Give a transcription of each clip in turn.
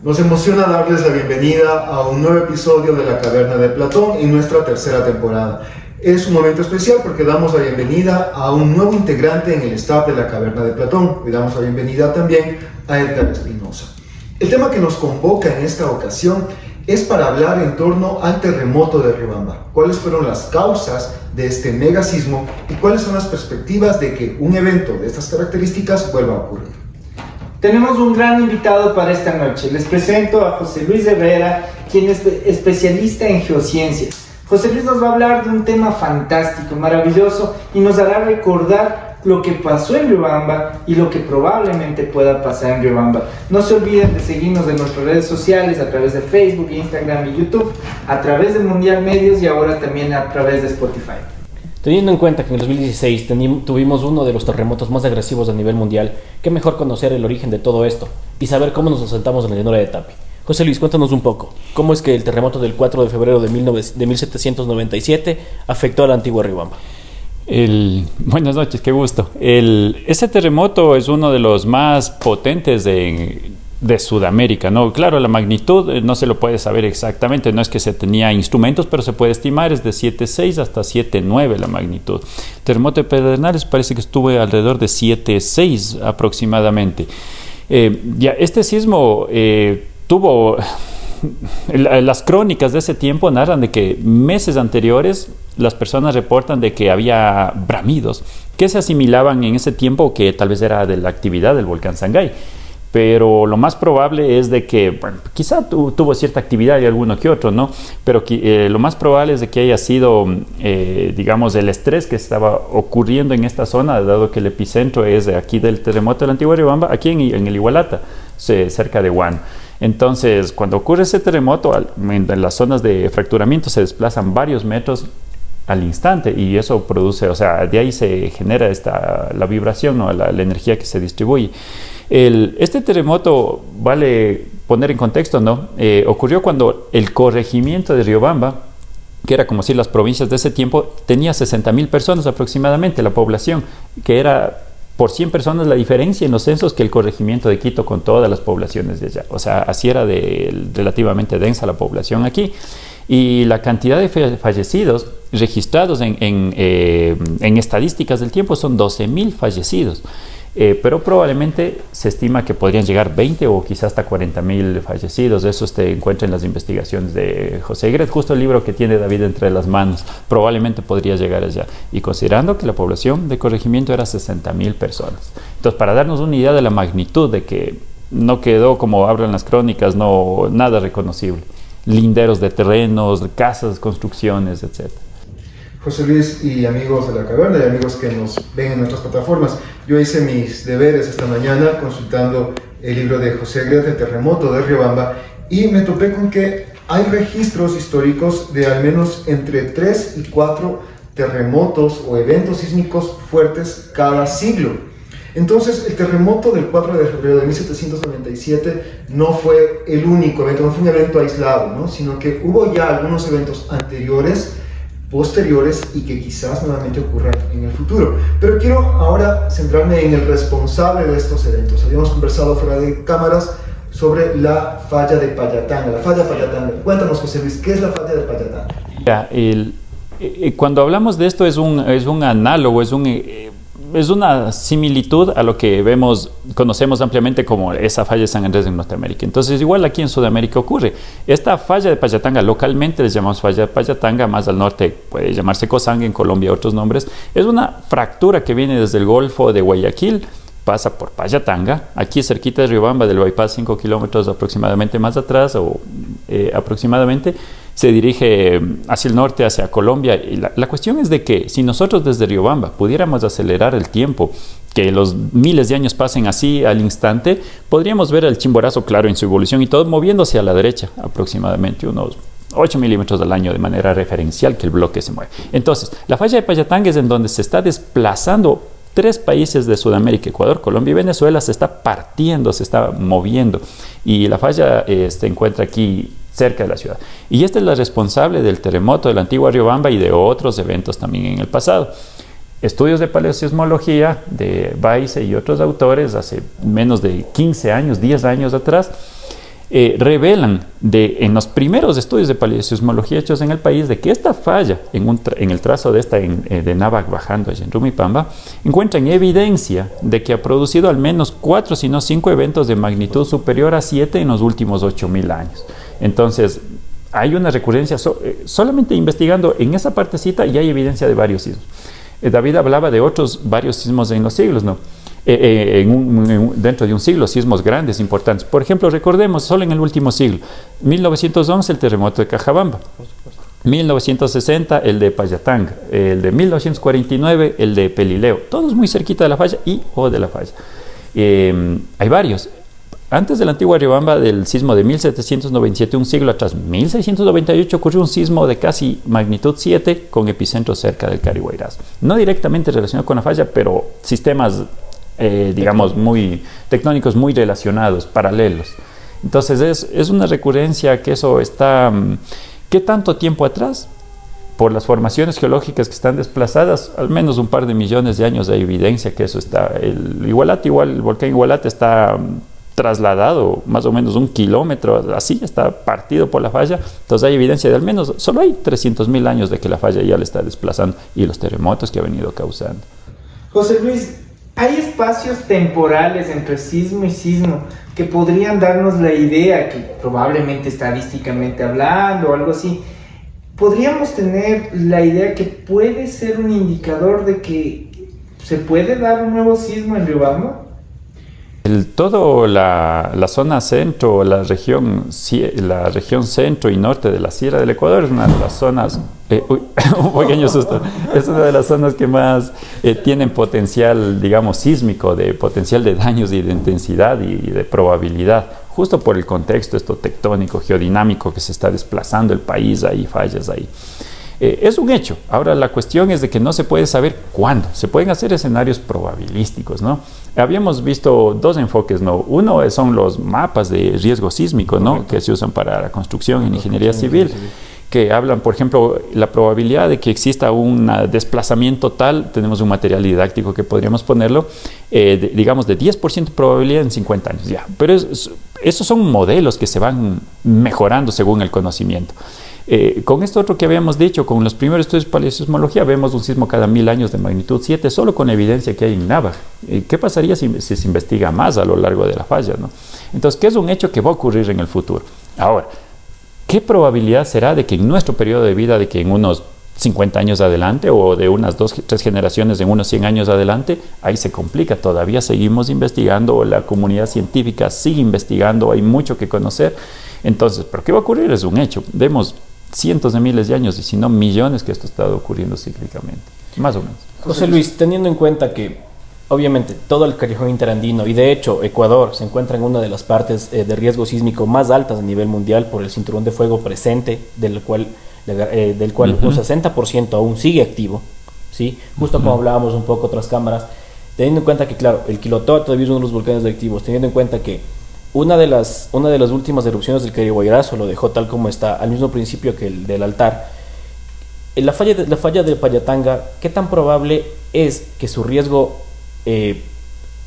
Nos emociona darles la bienvenida a un nuevo episodio de La Caverna de Platón en nuestra tercera temporada. Es un momento especial porque damos la bienvenida a un nuevo integrante en el staff de La Caverna de Platón. Y damos la bienvenida también a Edgar Espinosa. El tema que nos convoca en esta ocasión es para hablar en torno al terremoto de Riobamba. ¿Cuáles fueron las causas de este megasismo y cuáles son las perspectivas de que un evento de estas características vuelva a ocurrir? Tenemos un gran invitado para esta noche. Les presento a José Luis Herrera, quien es especialista en geociencias. José Luis nos va a hablar de un tema fantástico, maravilloso, y nos hará recordar lo que pasó en Riobamba y lo que probablemente pueda pasar en Riobamba. No se olviden de seguirnos en nuestras redes sociales a través de Facebook, Instagram y YouTube, a través de Mundial Medios y ahora también a través de Spotify. Teniendo en cuenta que en el 2016 tuvimos uno de los terremotos más agresivos a nivel mundial, qué mejor conocer el origen de todo esto y saber cómo nos asentamos en la llanura de Tapie. José Luis, cuéntanos un poco, ¿cómo es que el terremoto del 4 de febrero de 1797 afectó a la antigua Riobamba? Buenas noches, qué gusto. Ese terremoto es uno de los más potentes de Sudamérica, ¿no? Claro, la magnitud no se lo puede saber exactamente, no es que se tenía instrumentos, pero se puede estimar, es de 7.6 hasta 7.9 la magnitud. El terremoto de Pedernales parece que estuvo alrededor de 7.6 aproximadamente. Este sismo tuvo... Las crónicas de ese tiempo narran de que meses anteriores las personas reportan de que había bramidos que se asimilaban en ese tiempo que tal vez era de la actividad del volcán Sangay. Pero lo más probable es de que, bueno, quizá tuvo cierta actividad y alguno que otro, ¿no? Pero lo más probable es de que haya sido, digamos, el estrés que estaba ocurriendo en esta zona, dado que el epicentro es de aquí del terremoto de la antigua Riobamba, aquí en el Igualata, cerca de Huánuco. Entonces, cuando ocurre ese terremoto, en las zonas de fracturamiento se desplazan varios metros al instante y eso produce, o sea, de ahí se genera la vibración, ¿no? La energía que se distribuye. Este terremoto, vale poner en contexto, ¿no? Ocurrió cuando el corregimiento de Riobamba, que era como si las provincias de ese tiempo, tenía 60.000 personas aproximadamente, la población, que era por 100 personas la diferencia en los censos que el corregimiento de Quito con todas las poblaciones de allá. O sea, así era relativamente densa la población aquí. Y la cantidad de fallecidos registrados en estadísticas del tiempo son 12.000 fallecidos. Pero probablemente se estima que podrían llegar 20 o quizás hasta 40.000 fallecidos. Eso se encuentra en las investigaciones de José Egret, justo el libro que tiene David entre las manos. Probablemente podría llegar allá. Y considerando que la población de corregimiento era 60.000 personas. Entonces, para darnos una idea de la magnitud de que no quedó, como hablan las crónicas, nada reconocible. Linderos de terrenos, casas, construcciones, etc. José Luis y amigos de La Caverna y amigos que nos ven en nuestras plataformas, yo hice mis deberes esta mañana consultando el libro de José Egret, El terremoto de Riobamba, y me topé con que hay registros históricos de al menos entre 3 y 4 terremotos o eventos sísmicos fuertes cada siglo. Entonces, el terremoto del 4 de febrero de 1797 no fue el único evento, no fue un evento aislado, ¿no? Sino que hubo ya algunos eventos anteriores, posteriores y que quizás nuevamente ocurran en el futuro. Pero quiero ahora centrarme en el responsable de estos eventos. Habíamos conversado fuera de cámaras sobre la falla de Payatanga, la falla Payatanga. Cuéntanos, José Luis, ¿qué es la falla de Payatanga? Ya, cuando hablamos de esto es un análogo, es una similitud a lo que conocemos ampliamente como esa falla de San Andrés en Norteamérica. Entonces, igual aquí en Sudamérica ocurre. Esta falla de Payatanga, localmente les llamamos falla de Payatanga, más al norte puede llamarse Cozangue, en Colombia otros nombres. Es una fractura que viene desde el Golfo de Guayaquil, pasa por Payatanga, aquí cerquita de Riobamba, del bypass, 5 kilómetros aproximadamente más atrás, aproximadamente, se dirige hacia el norte, hacia Colombia. Y la cuestión es de que si nosotros desde Riobamba pudiéramos acelerar el tiempo, que los miles de años pasen así al instante, podríamos ver el Chimborazo claro en su evolución y todo moviéndose a la derecha, aproximadamente unos 8 milímetros al año de manera referencial que el bloque se mueve. Entonces, la falla de Payatanga es en donde se está desplazando 3 países de Sudamérica, Ecuador, Colombia y Venezuela, se está partiendo, se está moviendo. Y la falla se encuentra aquí cerca de la ciudad. Y esta es la responsable del terremoto de la antigua Riobamba y de otros eventos también en el pasado. Estudios de paleosismología de Baise y otros autores hace menos de 15 años, 10 años atrás, revelan en los primeros estudios de paleosismología hechos en el país de que esta falla en el trazo de Navac bajando allá en Rumipamba encuentran evidencia de que ha producido al menos 4 si no 5 eventos de magnitud superior a 7 en los últimos 8.000 años. Entonces hay una recurrencia, solamente investigando en esa partecita ya hay evidencia de varios sismos. David hablaba de varios sismos en los siglos, ¿no? Dentro de un siglo, sismos grandes, importantes. Por ejemplo, recordemos, solo en el último siglo, 1911 el terremoto de Cajabamba, 1960 el de Payatanga, el de 1949 el de Pelileo, todos muy cerquita de la falla o de la falla. Hay varios. Antes de la antigua Riobamba, del sismo de 1797, un siglo atrás, 1698, ocurrió un sismo de casi magnitud 7 con epicentro cerca del Carihuayraz. No directamente relacionado con la falla, pero sistemas, digamos, muy tectónicos, muy relacionados, paralelos. Entonces es una recurrencia que eso está... ¿Qué tanto tiempo atrás? Por las formaciones geológicas que están desplazadas, al menos un par de millones de años de evidencia que eso está. El volcán Igualate está trasladado más o menos 1 kilómetro, así está partido por la falla. Entonces hay evidencia de al menos, solo hay 300.000 años de que la falla ya le está desplazando y los terremotos que ha venido causando. José Luis, ¿hay espacios temporales entre sismo y sismo que podrían darnos la idea, que probablemente estadísticamente hablando o algo así, podríamos tener la idea que puede ser un indicador de que se puede dar un nuevo sismo en Riobamba? Todo la zona centro, la región centro y norte de la Sierra del Ecuador es una de las zonas, un pequeño susto, es una de las zonas que más tienen potencial, digamos, sísmico, de potencial de daños y de intensidad y de probabilidad, justo por el contexto esto tectónico, geodinámico que se está desplazando el país, hay fallas ahí. Es un hecho. Ahora la cuestión es de que no se puede saber cuándo. Se pueden hacer escenarios probabilísticos, ¿no? Habíamos visto 2 enfoques, ¿no? Uno son los mapas de riesgo sísmico, ¿no? Que se usan para la construcción en ingeniería civil, que hablan, por ejemplo, la probabilidad de que exista un desplazamiento tal. Tenemos un material didáctico que podríamos ponerlo, digamos, de 10% de probabilidad en 50 años, ya. Pero esos son modelos que se van mejorando según el conocimiento. Con esto otro que habíamos dicho, con los primeros estudios de paleosismología, vemos un sismo cada 1000 años de magnitud 7, solo con evidencia que hay en Navac. ¿Qué pasaría si se investiga más a lo largo de la falla, ¿no? Entonces, ¿qué es un hecho que va a ocurrir en el futuro? Ahora, ¿qué probabilidad será de que en nuestro periodo de vida, de que en unos 50 años adelante o de unas 2, 3 generaciones en unos 100 años adelante, ahí se complica? Todavía seguimos investigando, la comunidad científica sigue investigando, hay mucho que conocer. Entonces, ¿pero qué va a ocurrir? Es un hecho. Vemos cientos de miles de años y si no millones que esto está ocurriendo cíclicamente, más o menos. José Luis, teniendo en cuenta que obviamente todo el callejón interandino y de hecho Ecuador se encuentra en una de las partes de riesgo sísmico más altas a nivel mundial por el cinturón de fuego presente, del cual un 60% aún sigue activo, ¿sí? Justo como hablábamos un poco otras cámaras, teniendo en cuenta que claro, el Quilotoa todavía es uno de los volcanes activos, teniendo en cuenta que una de las últimas erupciones del Carihuayrazo lo dejó tal como está, al mismo principio que el del altar. La falla de Payatanga, ¿qué tan probable es que su riesgo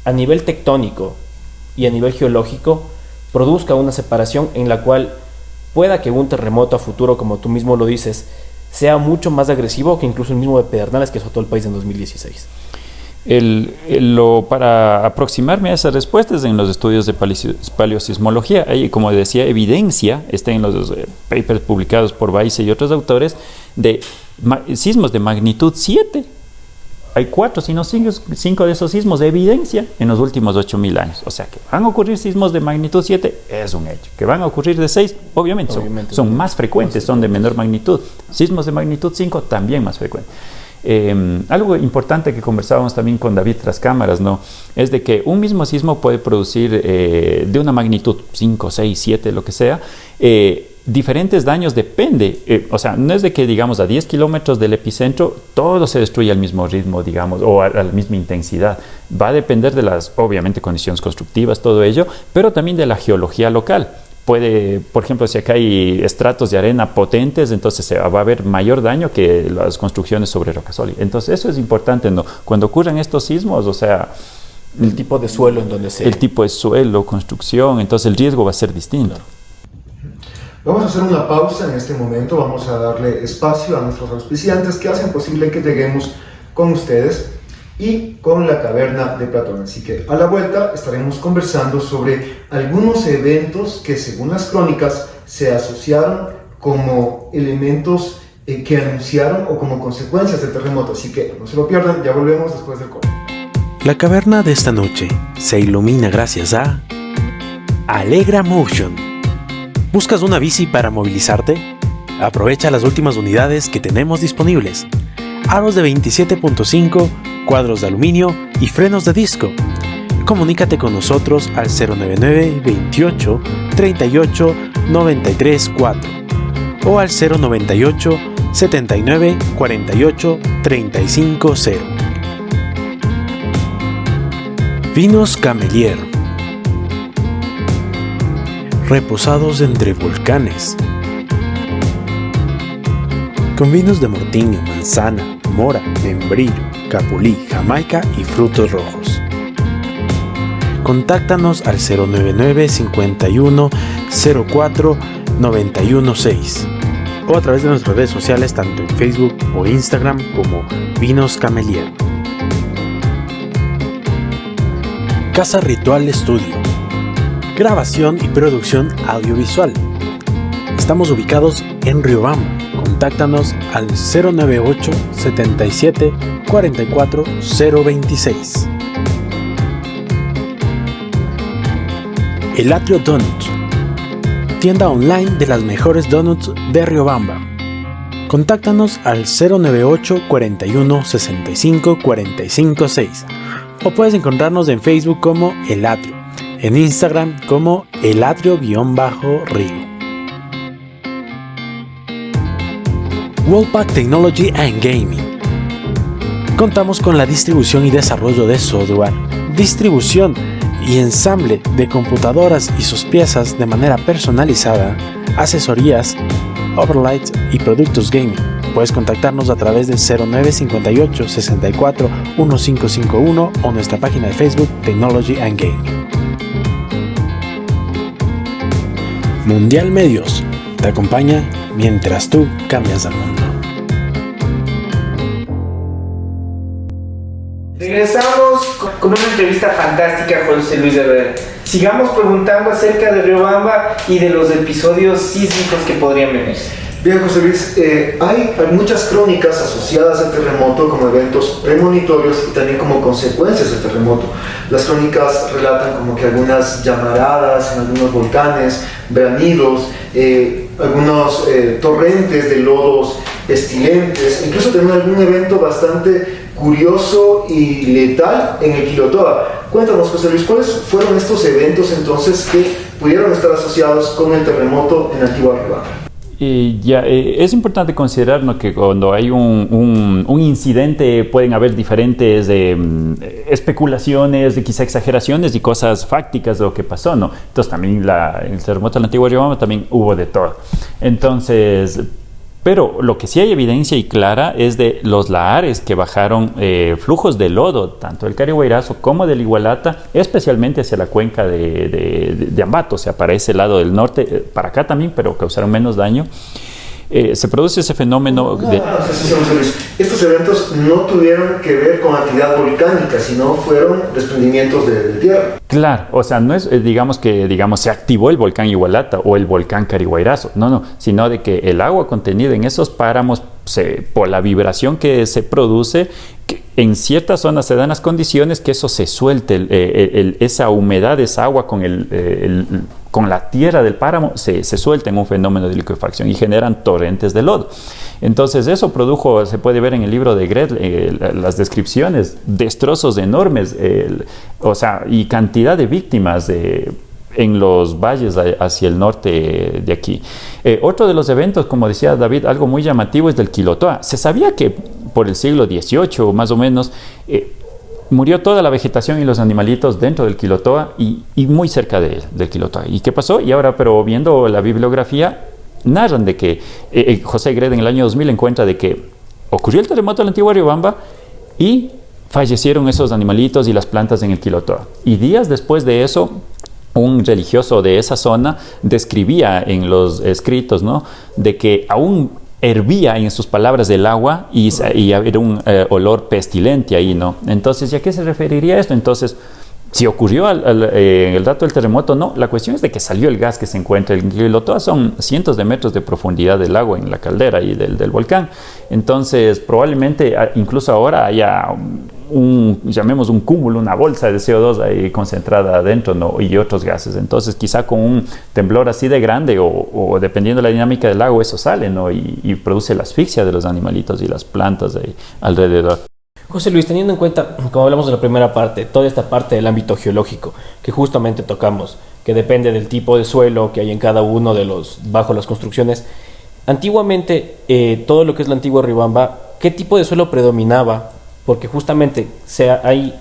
a nivel tectónico y a nivel geológico produzca una separación en la cual pueda que un terremoto a futuro, como tú mismo lo dices, sea mucho más agresivo que incluso el mismo de Pedernales que azotó el país en 2016? Para aproximarme a esas respuestas en los estudios de paleosismología, hay, como decía, evidencia, está en los papers publicados por Baise y otros autores, de sismos de magnitud 7. Hay 4, si no 5 de esos sismos de evidencia en los últimos 8.000 años. O sea que van a ocurrir sismos de magnitud 7, es un hecho. Que van a ocurrir de 6, obviamente son más frecuentes, son de menor magnitud. Sismos de magnitud 5 también más frecuentes. Algo importante que conversábamos también con David tras cámaras, ¿no? Es de que un mismo sismo puede producir de una magnitud 5, 6, 7, lo que sea, diferentes daños, depende, o sea, no es de que digamos a 10 kilómetros del epicentro todo se destruye al mismo ritmo, digamos, o a la misma intensidad. Va a depender de las, obviamente, condiciones constructivas, todo ello, pero también de la geología local. Puede, por ejemplo, si acá hay estratos de arena potentes, entonces va a haber mayor daño que las construcciones sobre roca sólida. Entonces eso es importante, ¿no? Cuando ocurren estos sismos, o sea, el tipo de suelo en donde se... El tipo de suelo, construcción, entonces el riesgo va a ser distinto. Claro. Vamos a hacer una pausa en este momento, vamos a darle espacio a nuestros auspiciantes que hacen posible que lleguemos con ustedes y con la Caverna de Platón. Así que a la vuelta estaremos conversando sobre algunos eventos que según las crónicas se asociaron como elementos que anunciaron o como consecuencias del terremoto. Así que no se lo pierdan, ya volvemos después del corte. La caverna de esta noche se ilumina gracias a Alegra Motion. ¿Buscas una bici para movilizarte? Aprovecha las últimas unidades que tenemos disponibles. Aros de 27.5, cuadros de aluminio y frenos de disco. Comunícate con nosotros al 099 28 38 93 4 o al 098 79 48 35 0. Vinos Camelier. Reposados entre volcanes. Con vinos de mortiño, manzana, mora, membrillo, capulí, jamaica y frutos rojos. Contáctanos al 099 51 04 916 o a través de nuestras redes sociales tanto en Facebook o Instagram como Vinos Camelier. Casa Ritual Studio. Grabación y producción audiovisual. Estamos ubicados en Riobamba. Contáctanos al 098 77 44 026. El Atrio Donuts. Tienda online de las mejores donuts de Riobamba. Contáctanos al 098 41 65 45 6 o puedes encontrarnos en Facebook como El Atrio, en Instagram como El Atrio_Río. Wallpack Technology and Gaming. Contamos con la distribución y desarrollo de software, distribución y ensamble de computadoras y sus piezas de manera personalizada, asesorías, overlights y productos gaming. Puedes contactarnos a través del 0958 64 1551 o nuestra página de Facebook Technology and Gaming. Mundial Medios te acompaña mientras tú cambias al mundo. Regresamos con una entrevista fantástica a José Luis Herrera. Sigamos preguntando acerca de Riobamba y de los episodios sísmicos que podrían venir. Bien, José Luis, hay muchas crónicas asociadas al terremoto como eventos premonitorios y también como consecuencias del terremoto. Las crónicas relatan como que algunas llamaradas en algunos volcanes, bramidos, algunos torrentes de lodos pestilentes, incluso también algún evento bastante curioso y letal en el Quilotoa. Cuéntanos, José Luis, ¿cuáles fueron estos eventos entonces que pudieron estar asociados con el terremoto en Antigua Riobamba? Es importante considerar, ¿no?, que cuando hay un incidente pueden haber diferentes especulaciones, quizá exageraciones y cosas fácticas de lo que pasó, ¿no? Entonces también el terremoto de la Antigua Riobamba también hubo de todo. Entonces, pero lo que sí hay evidencia y clara es de los lahares que bajaron flujos de lodo, tanto del Cariguairazo como del Igualata, especialmente hacia la cuenca de Ambato, o sea, para ese lado del norte, para acá también, pero causaron menos daño. Se produce ese fenómeno Estos eventos no tuvieron que ver con actividad volcánica, sino fueron desprendimientos de tierra. Claro, o sea, no es digamos se activó el volcán Igualata o el volcán Cariguairazo, no, sino de que el agua contenida en esos páramos, por la vibración que se produce, que en ciertas zonas se dan las condiciones que eso se suelte, esa humedad, esa agua con la tierra del páramo se suelta en un fenómeno de liquefacción y generan torrentes de lodo. Entonces eso produjo, se puede ver en el libro de Gret, las descripciones, destrozos enormes, y cantidad de víctimas en los valles hacia el norte de aquí. Otro de los eventos, como decía David, algo muy llamativo es del Quilotoa. Se sabía que por el siglo XVIII, más o menos, murió toda la vegetación y los animalitos dentro del Quilotoa y muy cerca del Quilotoa. ¿Y qué pasó? Y ahora, pero viendo la bibliografía, narran de que José Gret en el año 2000 encuentra de que ocurrió el terremoto en la Antigua Riobamba y fallecieron esos animalitos y las plantas en el Quilotoa. Y días después de eso, un religioso de esa zona describía en los escritos, ¿no?, de que aún hervía en sus palabras del agua y era un olor pestilente ahí, ¿no? Entonces, ¿y a qué se referiría esto? Entonces, si ocurrió en el rato del terremoto, no. La cuestión es de que salió el gas que se encuentra en Quilotoa. Son cientos de metros de profundidad del agua en la caldera y del volcán. Entonces, probablemente incluso ahora haya llamemos un cúmulo, una bolsa de CO2 ahí concentrada adentro, ¿no?, y otros gases. Entonces, quizá con un temblor así de grande o dependiendo de la dinámica del agua, eso sale, ¿no?, y produce la asfixia de los animalitos y las plantas ahí alrededor. José Luis, teniendo en cuenta, como hablamos de la primera parte, toda esta parte del ámbito geológico que justamente tocamos, que depende del tipo de suelo que hay en cada uno de bajo las construcciones, antiguamente, todo lo que es la antigua Riobamba, ¿qué tipo de suelo predominaba? Porque justamente hay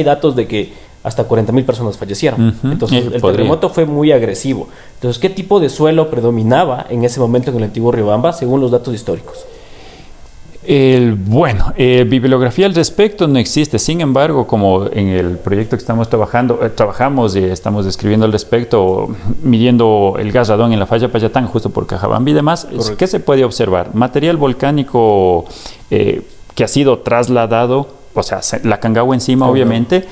datos de que hasta 40.000 personas fallecieron. Entonces, el terremoto fue muy agresivo. Entonces, ¿qué tipo de suelo predominaba en ese momento en el antiguo Riobamba, según los datos históricos? Bibliografía al respecto no existe. Sin embargo, como en el proyecto que estamos trabajamos y estamos describiendo al respecto, midiendo el gas radón en la falla Payatán, justo por Cajabamba y demás, ¿qué se puede observar? Material volcánico que ha sido trasladado, o sea, la Cangagua encima, obviamente.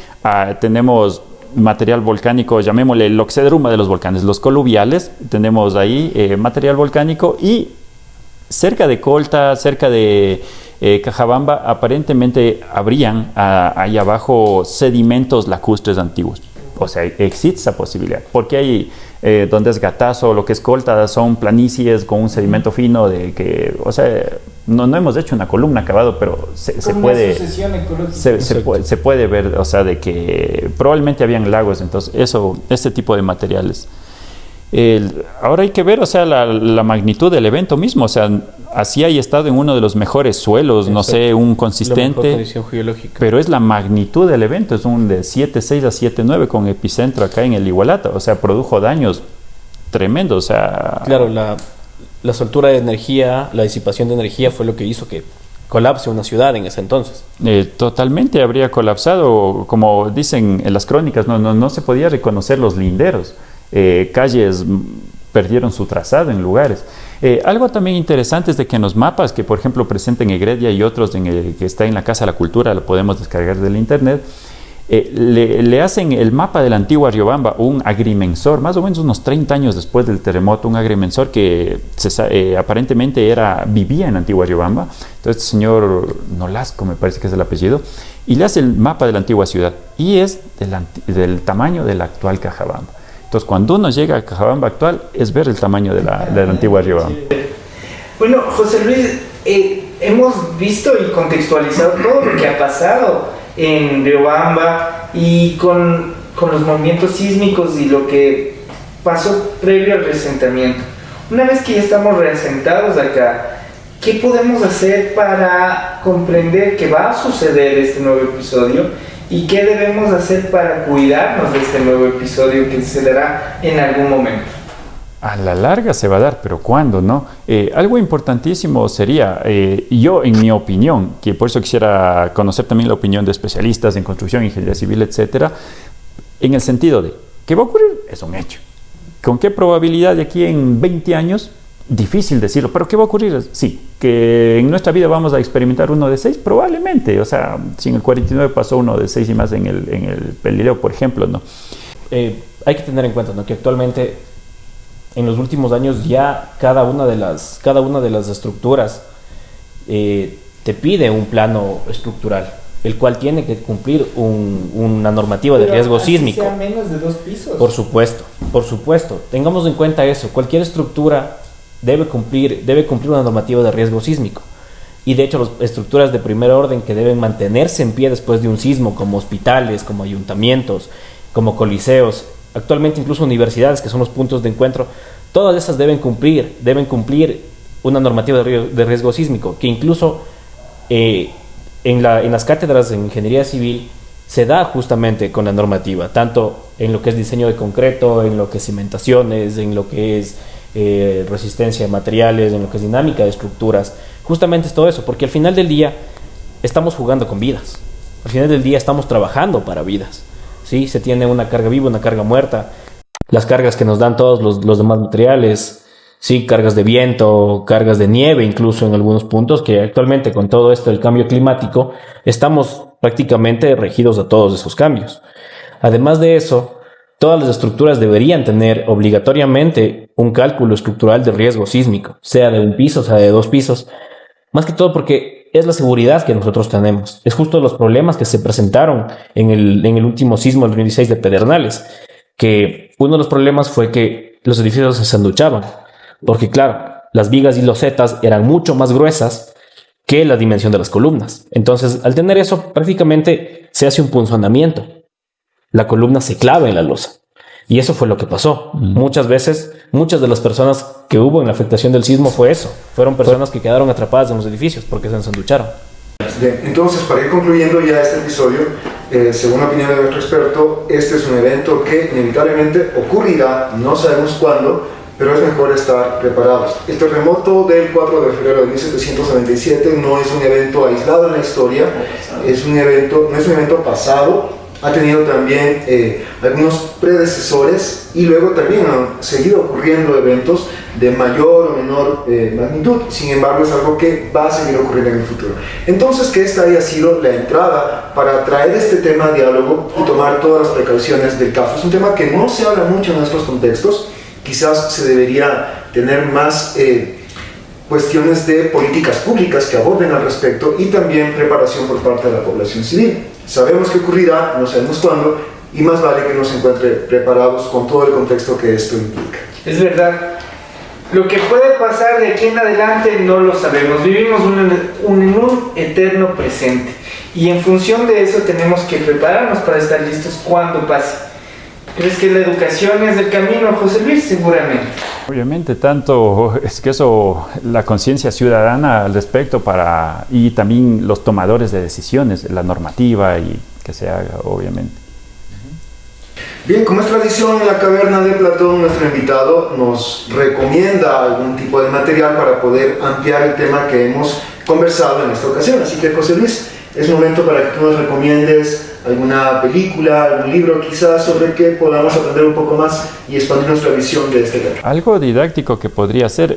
Tenemos material volcánico, llamémosle el oxedruma de los volcanes, los coluviales, tenemos ahí material volcánico, y cerca de Colta, cerca de Cajabamba, aparentemente habrían ahí abajo sedimentos lacustres antiguos. O sea, existe esa posibilidad. Porque hay, donde es Gatazo, lo que es Colta, son planicies con un sedimento fino de que, o sea, no hemos hecho una columna cavado, pero se puede ver, o sea, de que probablemente habían lagos. Entonces, este tipo de materiales. Ahora hay que ver, o sea, la magnitud del evento mismo, o sea, así hay estado en uno de los mejores suelos, no sé, un consistente, pero es la magnitud del evento, es un de 7.6 a 7.9 con epicentro acá en el Igualata, o sea, produjo daños tremendos, o sea... Claro, la soltura de energía, la disipación de energía fue lo que hizo que colapse una ciudad en ese entonces. Totalmente habría colapsado, como dicen en las crónicas, no se podía reconocer los linderos. Calles perdieron su trazado en lugares. Algo también interesante es de que en los mapas que, por ejemplo, presenta en Egredia y otros que está en la Casa de la Cultura, lo podemos descargar del internet, le hacen el mapa de la antigua Riobamba, un agrimensor, más o menos unos 30 años después del terremoto, un agrimensor que aparentemente vivía en antigua Riobamba. Entonces, este señor Nolasco, me parece que es el apellido, y le hace el mapa de la antigua ciudad, y es del tamaño de la actual Cajabamba. Entonces, cuando uno llega a Cajabamba actual, es ver el tamaño de la antigua Riobamba. Bueno, José Luis, hemos visto y contextualizado todo lo que ha pasado en Riobamba y con los movimientos sísmicos y lo que pasó previo al reasentamiento. Una vez que ya estamos reasentados acá, ¿qué podemos hacer para comprender que va a suceder este nuevo episodio? ¿Y qué debemos hacer para cuidarnos de este nuevo episodio que se dará en algún momento? A la larga se va a dar, pero ¿cuándo, no? Algo importantísimo sería, yo en mi opinión, que por eso quisiera conocer también la opinión de especialistas en construcción, ingeniería civil, etcétera, en el sentido de, ¿qué va a ocurrir? Es un hecho. ¿Con qué probabilidad de aquí en 20 años? Difícil decirlo, pero ¿qué va a ocurrir? Sí, que en nuestra vida vamos a experimentar uno de 6, probablemente. O sea, si en el 49 pasó uno de 6 y más en el Pelileo, por ejemplo, ¿no? Hay que tener en cuenta, ¿no?, que actualmente, en los últimos años, ya cada una de las estructuras te pide un plano estructural, el cual tiene que cumplir una normativa de riesgo sísmico. Sea menos de 2 pisos. Por supuesto. Tengamos en cuenta eso. Cualquier estructura debe cumplir una normativa de riesgo sísmico. Y de hecho, las estructuras de primer orden que deben mantenerse en pie después de un sismo, como hospitales, como ayuntamientos, como coliseos, actualmente incluso universidades, que son los puntos de encuentro, todas esas deben cumplir una normativa de riesgo sísmico, que incluso en las cátedras de ingeniería civil se da justamente con la normativa, tanto en lo que es diseño de concreto, en lo que es cimentaciones, en lo que es resistencia de materiales, en lo que es dinámica de estructuras. Justamente es todo eso, porque al final del día estamos jugando con vidas, al final del día estamos trabajando para vidas, ¿sí? Se tiene una carga viva, una carga muerta. las cargas que nos dan todos los demás materiales, sí, cargas de viento, cargas de nieve incluso en algunos puntos, que actualmente con todo esto del cambio climático estamos prácticamente regidos a todos esos cambios. Además de eso, todas las estructuras deberían tener obligatoriamente un cálculo estructural de riesgo sísmico, sea de un piso, sea de 2 pisos, más que todo porque es la seguridad que nosotros tenemos. Es justo los problemas que se presentaron en el último sismo del 2016 de Pedernales, que uno de los problemas fue que los edificios se sanduchaban, porque claro, las vigas y losetas eran mucho más gruesas que la dimensión de las columnas. Entonces, al tener eso, prácticamente se hace un punzonamiento. La columna se clava en la losa. Y eso fue lo que pasó. Muchas veces, muchas de las personas que hubo en la afectación del sismo fue eso. Fueron personas que quedaron atrapadas en los edificios porque se ensanducharon. Bien, entonces, para ir concluyendo ya este episodio, según la opinión de nuestro experto, este es un evento que inevitablemente ocurrirá, no sabemos cuándo, pero es mejor estar preparados. El terremoto del 4 de febrero de 1797 no es un evento aislado en la historia, no es un evento pasado. Ha tenido también algunos predecesores y luego también han seguido ocurriendo eventos de mayor o menor magnitud. Sin embargo, es algo que va a seguir ocurriendo en el futuro. Entonces, que esta haya sido la entrada para traer este tema a diálogo y tomar todas las precauciones del caso. Es un tema que no se habla mucho en nuestros contextos. Quizás se debería tener más cuestiones de políticas públicas que aborden al respecto y también preparación por parte de la población civil. Sabemos que ocurrirá, no sabemos cuándo, y más vale que nos encuentre preparados con todo el contexto que esto implica. Es verdad. Lo que puede pasar de aquí en adelante no lo sabemos. Vivimos en un eterno presente. Y en función de eso tenemos que prepararnos para estar listos cuando pase. ¿Crees que la educación es el camino, José Luis? Seguramente. Obviamente, tanto es que eso, la conciencia ciudadana al respecto y también los tomadores de decisiones, la normativa y que se haga, obviamente. Bien, como es tradición en la caverna de Platón, nuestro invitado nos recomienda algún tipo de material para poder ampliar el tema que hemos conversado en esta ocasión. Así que, José Luis, es momento para que tú nos recomiendes alguna película, algún libro quizás sobre que podamos aprender un poco más y expandir nuestra visión de este tema. Algo didáctico que podría ser,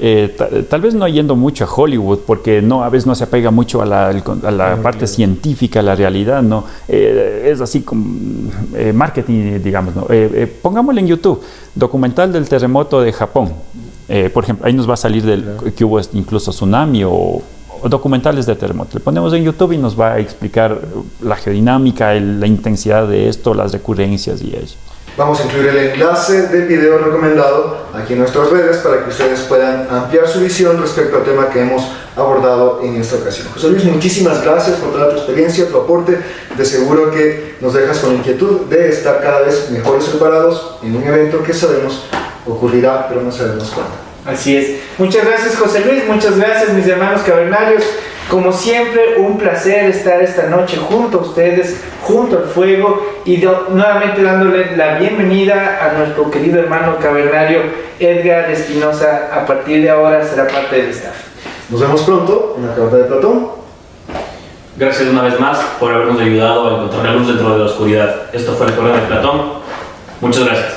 tal vez no yendo mucho a Hollywood, porque a veces no se apega mucho a la parte científica, a la realidad, ¿no? Es así como marketing, digamos, ¿no? Pongámosle en YouTube, documental del terremoto de Japón. Por ejemplo, ahí nos va a salir que hubo incluso tsunami o documentales de terremoto. Le ponemos en YouTube y nos va a explicar la geodinámica, la intensidad de esto, las recurrencias y eso. Vamos a incluir el enlace del video recomendado aquí en nuestras redes para que ustedes puedan ampliar su visión respecto al tema que hemos abordado en esta ocasión. José Luis, muchísimas gracias por toda tu experiencia, tu aporte. De seguro que nos dejas con la inquietud de estar cada vez mejores preparados en un evento que sabemos ocurrirá, pero no sabemos cuándo. Así es. Muchas gracias, José Luis. Muchas gracias, mis hermanos cavernarios. Como siempre, un placer estar esta noche junto a ustedes, junto al fuego y nuevamente dándole la bienvenida a nuestro querido hermano cavernario Edgar Espinosa. A partir de ahora será parte del staff. Nos vemos pronto en la caverna de Platón. Gracias una vez más por habernos ayudado a encontrar la luz dentro de la oscuridad. Esto fue la caverna de Platón. Muchas gracias.